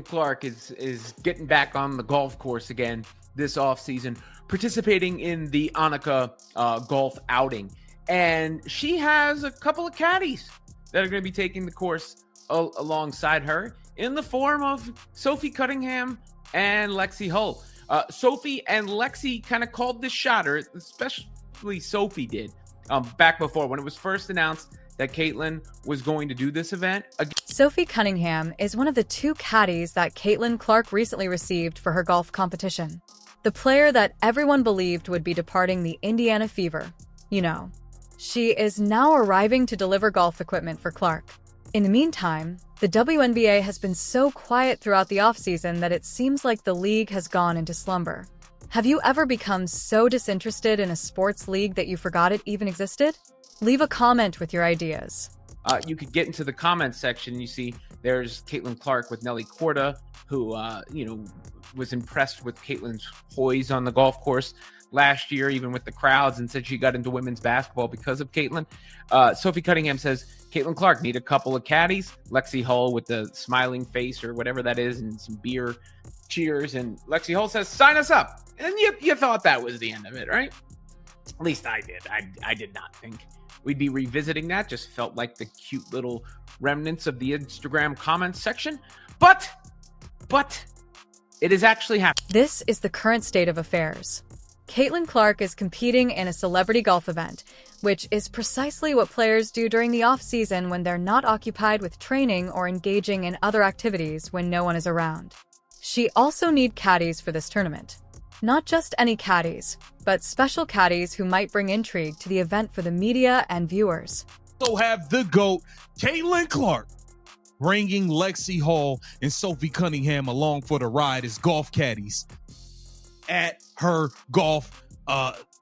Clark is getting back on the golf course again this offseason, participating in the Annika golf outing. And she has a couple of caddies that are going to be taking the course alongside her in the form of Sophie Cunningham and Lexie Hull. Sophie and Lexie kind of called this shot, or especially Sophie did, back before when it was first announced that Caitlyn was going to do this event. Sophie Cunningham is one of the 2 caddies that Caitlyn Clark recently received for her golf competition. The player that everyone believed would be departing the Indiana Fever. You know, she is now arriving to deliver golf equipment for Clark. In the meantime, the WNBA has been so quiet throughout the offseason that it seems like the league has gone into slumber. Have you ever become so disinterested in a sports league that you forgot it even existed? Leave a comment with your ideas. You could get into the comments section. You see there's Caitlyn Clark with Nelly Korda, who, was impressed with Caitlyn's poise on the golf course last year, even with the crowds, and said she got into women's basketball because of Caitlyn. Sophie Cunningham says, Caitlyn Clark need a couple of caddies. Lexie Hull with the smiling face or whatever that is and some beer cheers. And Lexie Hull says, sign us up. And you thought that was the end of it, right? At least I did. I did not think we'd be revisiting that. Just felt like the cute little remnants of the Instagram comments section. But it is actually happening. This is the current state of affairs. Caitlyn Clark is competing in a celebrity golf event, which is precisely what players do during the off-season when they're not occupied with training or engaging in other activities when no one is around. She also needs caddies for this tournament. Not just any caddies, but special caddies who might bring intrigue to the event for the media and viewers. So have the GOAT, Caitlyn Clark, bringing Lexie Hull and Sophie Cunningham along for the ride as golf caddies at her golf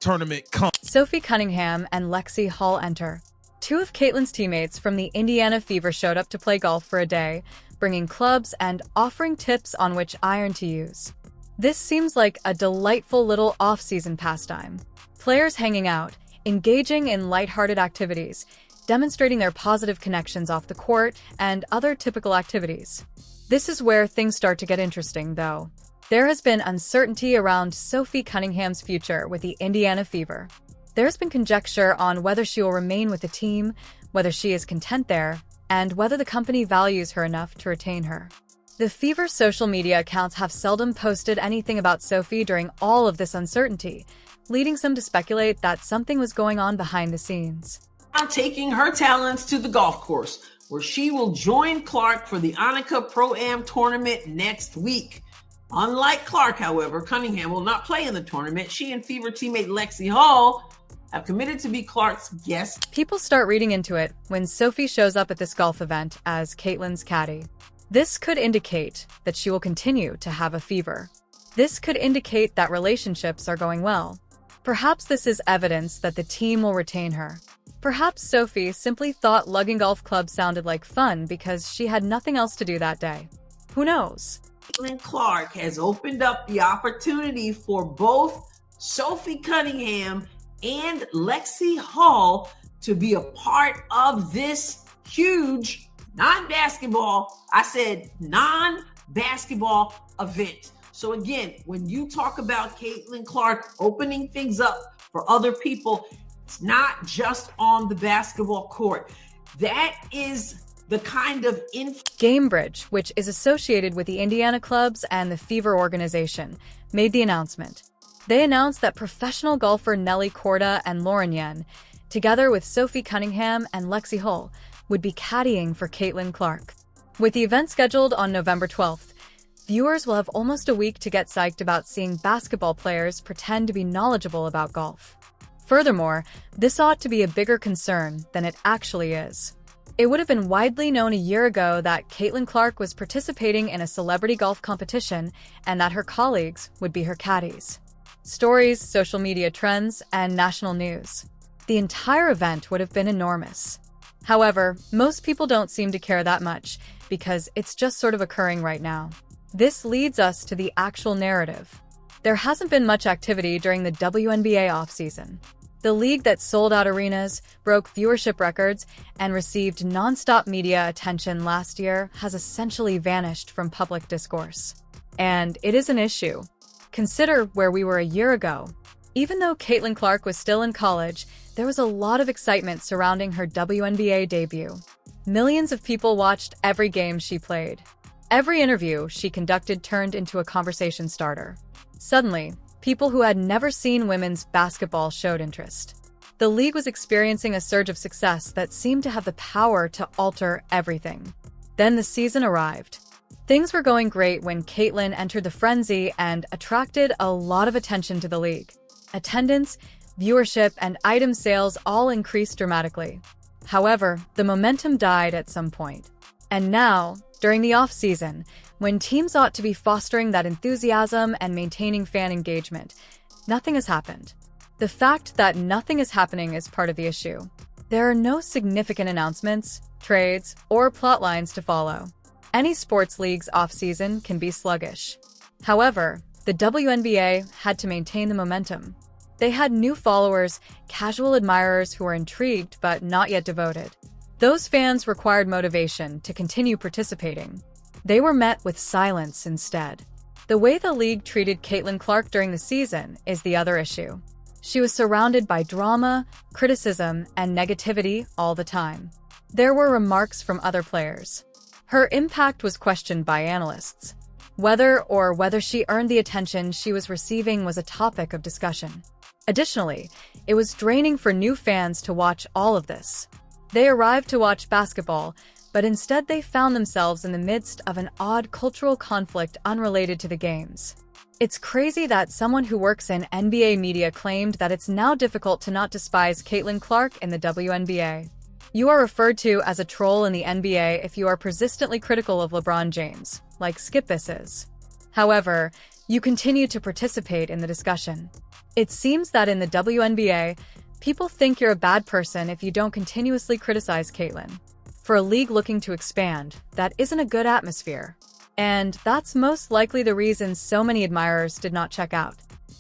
tournament. Sophie Cunningham and Lexie Hull enter. 2 of Caitlyn's teammates from the Indiana Fever showed up to play golf for a day, bringing clubs and offering tips on which iron to use. This seems like a delightful little off-season pastime. Players hanging out, engaging in lighthearted activities, demonstrating their positive connections off the court, and other typical activities. This is where things start to get interesting, though. There has been uncertainty around Sophie Cunningham's future with the Indiana Fever. There's been conjecture on whether she will remain with the team, whether she is content there, and whether the company values her enough to retain her. The Fever's social media accounts have seldom posted anything about Sophie during all of this uncertainty, leading some to speculate that something was going on behind the scenes. Now taking her talents to the golf course, where she will join Clark for the Annika Pro-Am tournament next week. Unlike Clark, however, Cunningham will not play in the tournament. She and Fever teammate Lexie Hull have committed to be Clark's guest. People start reading into it when Sophie shows up at this golf event as Caitlyn's caddy. This could indicate that she will continue to have a fever. This could indicate that relationships are going well. Perhaps this is evidence that the team will retain her. Perhaps Sophie simply thought lugging golf clubs sounded like fun because she had nothing else to do that day. Who knows? Caitlyn Clark has opened up the opportunity for both Sophie Cunningham and Lexie Hull to be a part of this huge non-basketball, I said non-basketball event. So again, when you talk about Caitlyn Clark opening things up for other people, it's not just on the basketball court. That is the kind of Gamebridge, which is associated with the Indiana clubs and the Fever organization, made the announcement. They announced that professional golfer Nelly Korda and Lauren Yen, together with Sophie Cunningham and Lexie Hull, would be caddying for Caitlyn Clark. With the event scheduled on November 12th, viewers will have almost a week to get psyched about seeing basketball players pretend to be knowledgeable about golf. Furthermore, this ought to be a bigger concern than it actually is. It would have been widely known a year ago that Caitlyn Clark was participating in a celebrity golf competition and that her colleagues would be her caddies. Stories, social media trends, and national news. The entire event would have been enormous. However, most people don't seem to care that much because it's just sort of occurring right now. This leads us to the actual narrative. There hasn't been much activity during the WNBA offseason. The league that sold out arenas, broke viewership records, and received non-stop media attention last year has essentially vanished from public discourse. And it is an issue. Consider where we were a year ago. Even though Caitlyn Clark was still in college, there was a lot of excitement surrounding her WNBA debut. Millions of people watched every game she played. Every interview she conducted turned into a conversation starter. Suddenly, people who had never seen women's basketball showed interest. The league was experiencing a surge of success that seemed to have the power to alter everything. Then the season arrived. Things were going great when Caitlyn entered the frenzy and attracted a lot of attention to the league. Attendance, viewership, and item sales all increased dramatically. However, the momentum died at some point. And now, during the off-season, when teams ought to be fostering that enthusiasm and maintaining fan engagement, nothing has happened. The fact that nothing is happening is part of the issue. There are no significant announcements, trades, or plot lines to follow. Any sports league's off-season can be sluggish. However, the WNBA had to maintain the momentum. They had new followers, casual admirers who were intrigued but not yet devoted. Those fans required motivation to continue participating. They were met with silence instead. The way the league treated Caitlyn Clark during the season is the other issue. She was surrounded by drama, criticism, and negativity all the time. There were remarks from other players. Her impact was questioned by analysts. Whether she earned the attention she was receiving was a topic of discussion. Additionally, it was draining for new fans to watch all of this. They arrived to watch basketball, but instead they found themselves in the midst of an odd cultural conflict unrelated to the games. It's crazy that someone who works in NBA media claimed that it's now difficult to not despise Caitlyn Clark in the WNBA. You are referred to as a troll in the NBA if you are persistently critical of LeBron James, like Skipis is. However, you continue to participate in the discussion. It seems that in the WNBA, people think you're a bad person if you don't continuously criticize Caitlyn. For a league looking to expand, that isn't a good atmosphere. And that's most likely the reason so many admirers did not check out.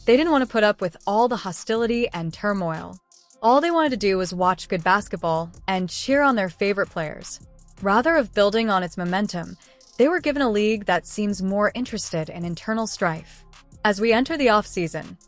They didn't want to put up with all the hostility and turmoil. All they wanted to do was watch good basketball and cheer on their favorite players. Rather than building on its momentum, they were given a league that seems more interested in internal strife. As we enter the off-season,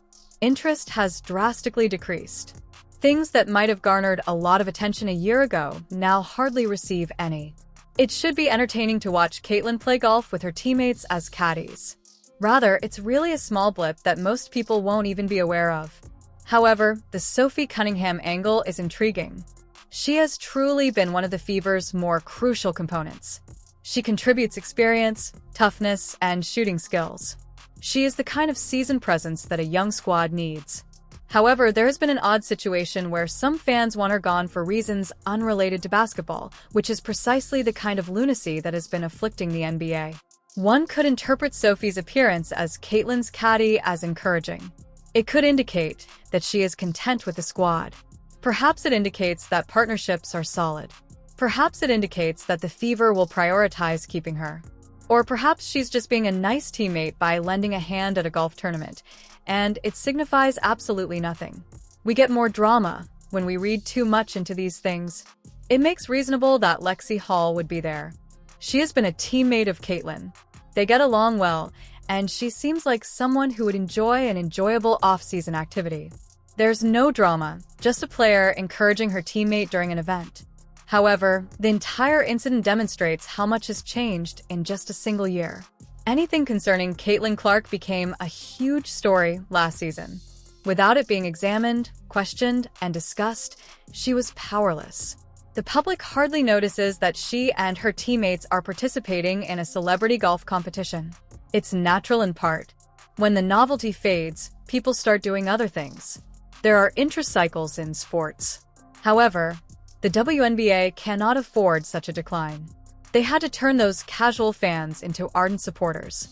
interest has drastically decreased. Things that might have garnered a lot of attention a year ago now hardly receive any. It should be entertaining to watch Caitlyn play golf with her teammates as caddies. Rather, it's really a small blip that most people won't even be aware of. However, the Sophie Cunningham angle is intriguing. She has truly been one of the Fever's more crucial components. She contributes experience, toughness, and shooting skills. She is the kind of seasoned presence that a young squad needs. However, there has been an odd situation where some fans want her gone for reasons unrelated to basketball, which is precisely the kind of lunacy that has been afflicting the NBA. One could interpret Sophie's appearance as Caitlyn's caddy as encouraging. It could indicate that she is content with the squad. Perhaps it indicates that partnerships are solid. Perhaps it indicates that the Fever will prioritize keeping her. Or perhaps she's just being a nice teammate by lending a hand at a golf tournament, and it signifies absolutely nothing. We get more drama when we read too much into these things. It makes reasonable that Lexie Hall would be there. She has been a teammate of Caitlyn. They get along well, and she seems like someone who would enjoy an enjoyable off-season activity. There's no drama, just a player encouraging her teammate during an event. However, the entire incident demonstrates how much has changed in just a single year. Anything concerning Caitlyn Clark became a huge story last season. Without it being examined, questioned, and discussed, she was powerless. The public hardly notices that she and her teammates are participating in a celebrity golf competition. It's natural in part. When the novelty fades, people start doing other things. There are interest cycles in sports. However, the WNBA cannot afford such a decline. They had to turn those casual fans into ardent supporters.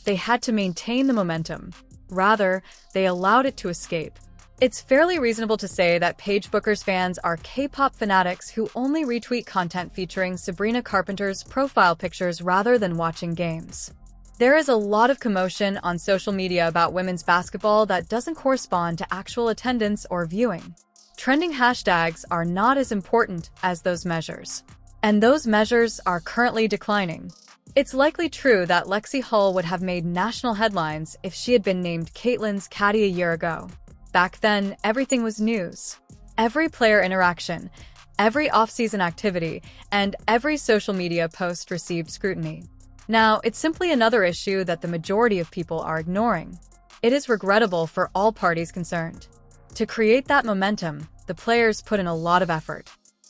They had to maintain the momentum. Rather, they allowed it to escape. It's fairly reasonable to say that Paige Booker's fans are K-pop fanatics who only retweet content featuring Sabrina Carpenter's profile pictures rather than watching games. There is a lot of commotion on social media about women's basketball that doesn't correspond to actual attendance or viewing. Trending hashtags are not as important as those measures. And those measures are currently declining. It's likely true that Lexie Hull would have made national headlines if she had been named Caitlyn's caddy a year ago. Back then, everything was news. Every player interaction, every off-season activity, and every social media post received scrutiny. Now, it's simply another issue that the majority of people are ignoring. It is regrettable for all parties concerned. To create that momentum, the players put in a lot of effort.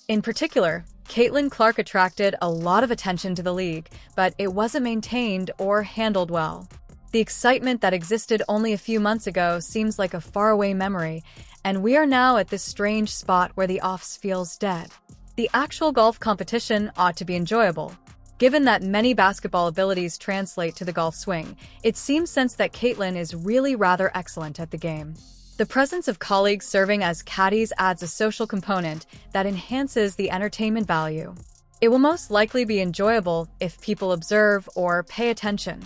In particular, Caitlyn Clark attracted a lot of attention to the league, but it wasn't maintained or handled well. The excitement that existed only a few months ago seems like a faraway memory, and we are now at this strange spot where the offs feels dead. The actual golf competition ought to be enjoyable. Given that many basketball abilities translate to the golf swing, it seems sense that Caitlyn is really rather excellent at the game. The presence of colleagues serving as caddies adds a social component that enhances the entertainment value. It will most likely be enjoyable if people observe or pay attention.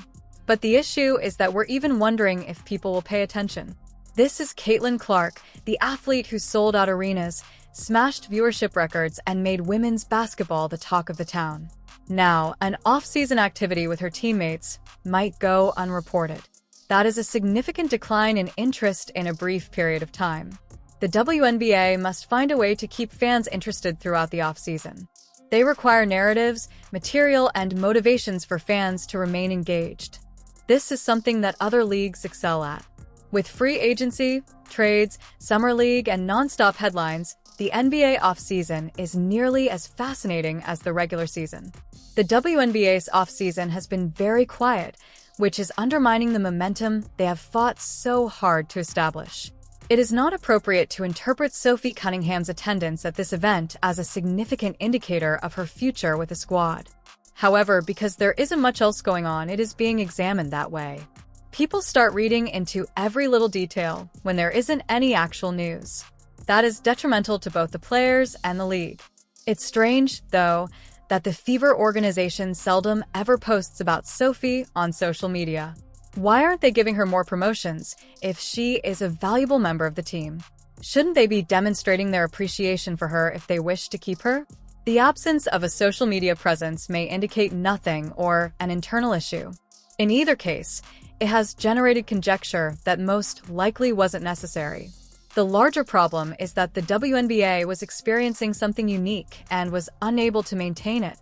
But the issue is that we're even wondering if people will pay attention. This is Caitlyn Clark, the athlete who sold out arenas, smashed viewership records, and made women's basketball the talk of the town. Now, an off-season activity with her teammates might go unreported. That is a significant decline in interest in a brief period of time. The WNBA must find a way to keep fans interested throughout the off-season. They require narratives, material, and motivations for fans to remain engaged. This is something that other leagues excel at. With free agency, trades, summer league, and non-stop headlines, the NBA off-season is nearly as fascinating as the regular season. The WNBA's off-season has been very quiet, which is undermining the momentum they have fought so hard to establish. It is not appropriate to interpret Sophie Cunningham's attendance at this event as a significant indicator of her future with the squad. However, because there isn't much else going on, it is being examined that way. People start reading into every little detail when there isn't any actual news. That is detrimental to both the players and the league. It's strange, though, that the Fever organization seldom ever posts about Sophie on social media. Why aren't they giving her more promotions if she is a valuable member of the team? Shouldn't they be demonstrating their appreciation for her if they wish to keep her? The absence of a social media presence may indicate nothing or an internal issue. In either case, it has generated conjecture that most likely wasn't necessary. The larger problem is that the WNBA was experiencing something unique and was unable to maintain it.